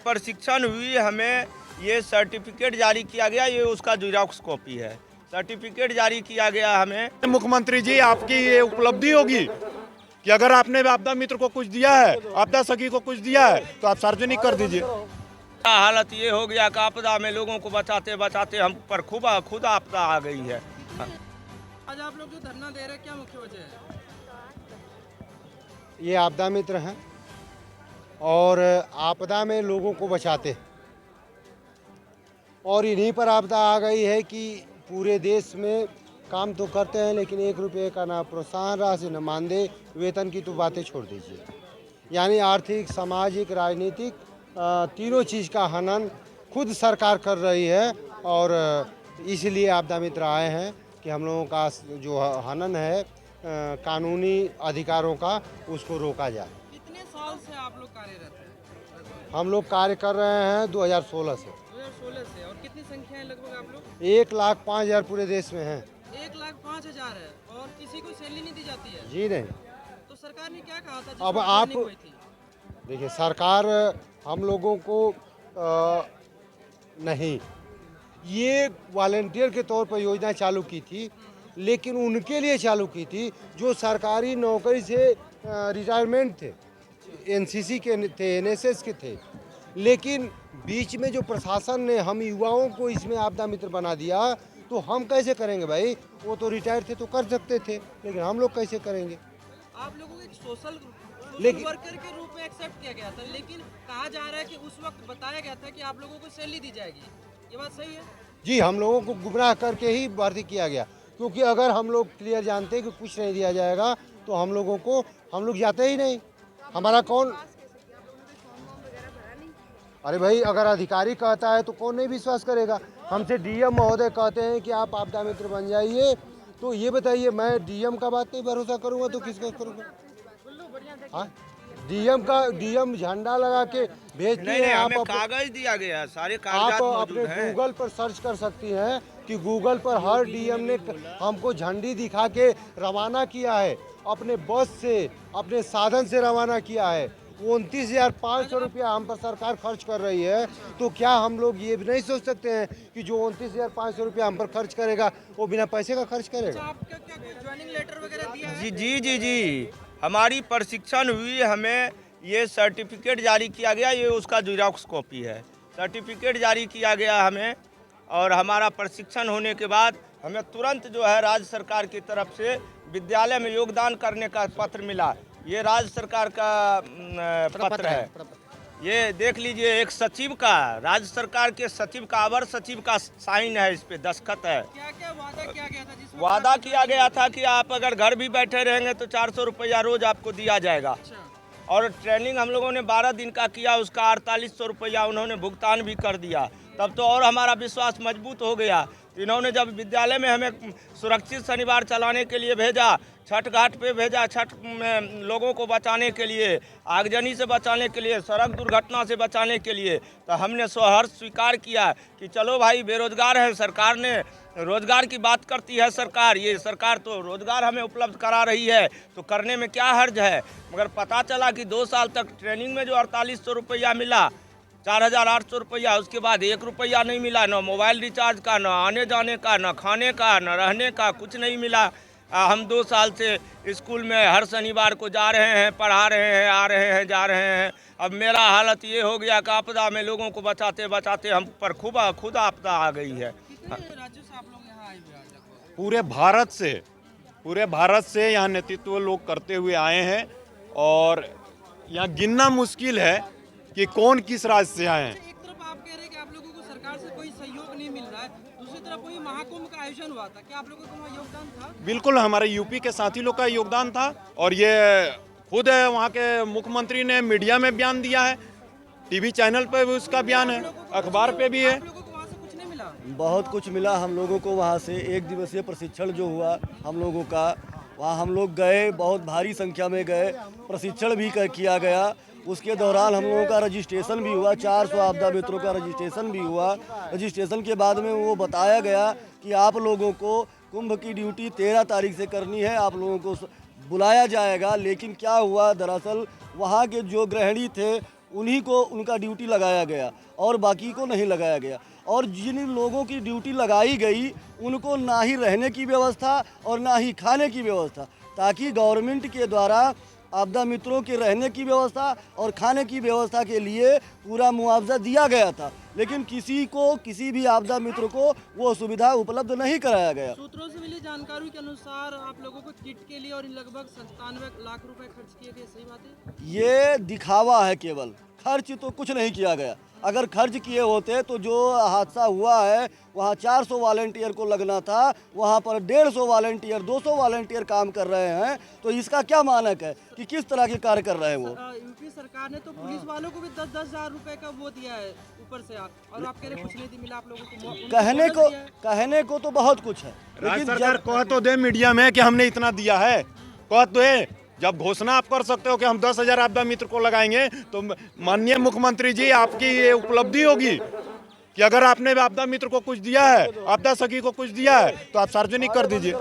प्रशिक्षण हुई, हमें ये सर्टिफिकेट जारी किया गया, ये उसका जेरॉक्स कॉपी है। सर्टिफिकेट जारी किया गया हमें। मुख्यमंत्री जी, आपकी ये उपलब्धि होगी कि अगर आपने आपदा मित्र को कुछ दिया है, आपदा सखी को कुछ दिया है, तो आप सार्वजनिक कर दीजिए। हालत ये हो गया कि आपदा में लोगों को बचाते बचाते हम पर खुद आपदा आ गई है। आज आप लोग जो धरना दे रहे हैं, क्या मुख्य वजह है? ये आपदा मित्र हैं और आपदा में लोगों को बचाते, और इन्हीं पर आपदा आ गई है कि पूरे देश में काम तो करते हैं लेकिन 1 रुपये का ना प्रोत्साहन राशि न मानदेय, वेतन की तो बातें छोड़ दीजिए। यानी आर्थिक, सामाजिक, राजनीतिक तीनों चीज़ का हनन खुद सरकार कर रही है, और इसलिए आपदा मित्र आए हैं कि हम लोगों का जो हनन है कानूनी अधिकारों का, उसको रोका जाए। कितने साल से आप लोग कार्यरत हैं? हम लोग कार्य कर रहे हैं 2016 से। 2016 से। और कितनी संख्या है लगभग आप लोग? 1,05,000 पूरे देश में हैं। 1,05,000 है और किसी को सैलरी नहीं दी जाती है? जी नहीं। तो सरकार ने क्या कहा था जिस अब वक्त आप ट्रेनिंग हुई थी? देखिए, सरकार हम लोगों को नहीं, ये वॉलंटियर के तौर पर योजना चालू की थी, लेकिन उनके लिए चालू की थी जो सरकारी नौकरी से रिटायरमेंट थे, एनसीसी के थे, एनएसएस के थे। लेकिन बीच में जो प्रशासन ने हम युवाओं को इसमें आपदा मित्र बना दिया, तो हम कैसे करेंगे भाई? वो तो रिटायर थे तो कर सकते थे, लेकिन हम लोग कैसे करेंगे? आप लोगों को एक सोशल लेकिन- वर्कर के रूप में एक्सेप्ट किया गया था, लेकिन कहा जा रहा है कि उस वक्त बताया गया था कि आप लोगों को सैलरी दी जाएगी। ये बात सही है? जी, हम लोगों को गुमराह करके ही भर्ती किया गया, क्योंकि अगर हम लोग क्लियर जानते कि कुछ नहीं दिया जाएगा तो हम लोग जाते ही नहीं। हमारा कौन, अरे भाई, अगर अधिकारी कहता है तो कौन नहीं विश्वास करेगा? हमसे डीएम महोदय कहते हैं कि आप आपदा मित्र बन जाइए, तो ये बताइए, मैं डीएम का बात नहीं भरोसा करूंगा तो किसका करूंगा? हाँ, डीएम झंडा लगा के भेजती है। आप हमें कागज दिया गया है, सारे आप कागजात अपने मौजूद हैं। गूगल पर सर्च कर सकती हैं कि गूगल पर हर डीएम ने हमको झंडी दिखा के रवाना किया है, अपने बस से, अपने साधन से रवाना किया है। 29,500 रुपया हम पर सरकार खर्च कर रही है, तो क्या हम लोग ये नहीं सोच सकते हैं कि जो 29,500 रुपया हम पर खर्च करेगा वो बिना पैसे का खर्च करेगा? आपका क्या कोई ज्वाइनिंग लेटर वगैरह दिया है? जी, हमारी प्रशिक्षण हुई, हमें ये सर्टिफिकेट जारी किया गया, ये उसका जेरॉक्स कॉपी है। सर्टिफिकेट जारी किया गया हमें, और हमारा प्रशिक्षण होने के बाद हमें तुरंत जो है राज्य सरकार की तरफ से विद्यालय में योगदान करने का पत्र मिला। ये राज्य सरकार का पत्र है। ये देख लीजिए, एक सचिव का, राज्य सरकार के सचिव का, अवर सचिव का साइन है, इस पे दस्तखत है। क्या क्या वादा किया गया था जिस वक्त वादा आप किया गया था कि आप अगर घर भी बैठे रहेंगे तो 400 रुपया रोज आपको दिया जाएगा। अच्छा। और ट्रेनिंग हम लोगों ने 12 दिन का किया, उसका 4800 रुपया उन्होंने भुगतान भी कर दिया। तब तो और हमारा विश्वास मजबूत हो गया। इन्होंने जब विद्यालय में हमें सुरक्षित शनिवार चलाने के लिए भेजा, छठ घाट पे भेजा, छठ में लोगों को बचाने के लिए, आगजनी से बचाने के लिए, सड़क दुर्घटना से बचाने के लिए, तो हमने स्वहर्ष स्वीकार किया कि चलो भाई, बेरोजगार है, सरकार ने रोजगार की बात करती है सरकार, ये सरकार तो रोजगार हमें उपलब्ध करा रही है, तो करने में क्या हर्ज है। मगर पता चला कि 2 साल तक ट्रेनिंग में जो 4800 रुपया मिला, 4,800 रुपया, उसके बाद 1 रुपया नहीं मिला, न मोबाइल रिचार्ज का, न आने जाने का, न खाने का, न रहने का, कुछ नहीं मिला। हम 2 साल से स्कूल में हर शनिवार को जा रहे हैं, पढ़ा रहे हैं, आ रहे हैं, जा रहे हैं। अब मेरा हालत ये हो गया कि आपदा में लोगों को बचाते बचाते हम पर खुद आपदा आ गई है। कितने राज्यों से आप लोग यहाँ आए हुए हैं आज लगभग? पूरे भारत से यहाँ नेतृत्व लोग करते हुए आए हैं, और यहाँ गिनना मुश्किल है कि कौन किस राज्य से आए हैं। एक तरफ आप कह रहे हैं कि आप लोगों को सरकार से कोई सहयोग नहीं मिल रहा है, दूसरी तरफ वही महाकुंभ का आयोजन हुआ था, क्या आप लोगों का वहाँ योगदान था? बिल्कुल, हमारे यूपी के साथी लोग का योगदान था, और ये खुद है वहाँ के मुख्यमंत्री ने मीडिया में बयान दिया है, टीवी चैनल पे भी उसका बयान है, अखबार पे भी है। आप लोगों को वहाँ से कुछ नहीं मिला? बहुत कुछ मिला हम लोगों को वहाँ से। 1 दिवसीय प्रशिक्षण जो हुआ हम लोगों का, वहाँ हम लोग गए, बहुत भारी संख्या में गए, प्रशिक्षण भी किया गया। उसके दौरान हम लोगों का रजिस्ट्रेशन भी हुआ, 400 आपदा मित्रों का रजिस्ट्रेशन भी हुआ। रजिस्ट्रेशन के बाद में वो बताया गया कि आप लोगों को कुंभ की ड्यूटी 13 तारीख से करनी है, आप लोगों को बुलाया जाएगा। लेकिन क्या हुआ, दरअसल वहाँ के जो गृहिणी थे उन्हीं को उनका ड्यूटी लगाया गया और बाकी को नहीं लगाया गया। और जिन लोगों की ड्यूटी लगाई गई उनको ना ही रहने की व्यवस्था और ना ही खाने की व्यवस्था, ताकि गवर्नमेंट के द्वारा आपदा मित्रों के रहने की व्यवस्था और खाने की व्यवस्था के लिए पूरा मुआवजा दिया गया था, लेकिन किसी भी आपदा मित्र को वो सुविधा उपलब्ध नहीं कराया गया। सूत्रों से मिली जानकारी के अनुसार आप लोगों को किट के लिए और लगभग 97 लाख रुपए खर्च किए गए, सही बात है? ये दिखावा है, केवल खर्च तो कुछ नहीं किया गया। अगर खर्च किए होते तो जो हादसा हुआ है वहाँ 400 वॉलंटियर को लगना था, वहाँ पर 150 वॉलंटियर 200 वॉलंटियर काम कर रहे हैं। तो इसका क्या मानक है कि किस तरह के कार्य कर रहे हैं वो? यूपी सरकार ने तो पुलिस वालों को भी 10-10 हजार रुपए का वो दिया है ऊपर से, आप और आप कह रहे कुछ नहीं मिला आप लोगों को। कहने को तो बहुत कुछ है, राज्य लेकिन सरकार कह तो दे मीडिया में कि हमने इतना दिया है, कह तो है। जब घोषणा आप कर सकते हो कि हम 10,000 आपदा मित्र को लगाएंगे, तो माननीय मुख्यमंत्री जी आपकी ये उपलब्धि होगी कि अगर आपने आपदा मित्र को कुछ दिया है, आपदा सखी को कुछ दिया है, तो आप सार्वजनिक कर दीजिए।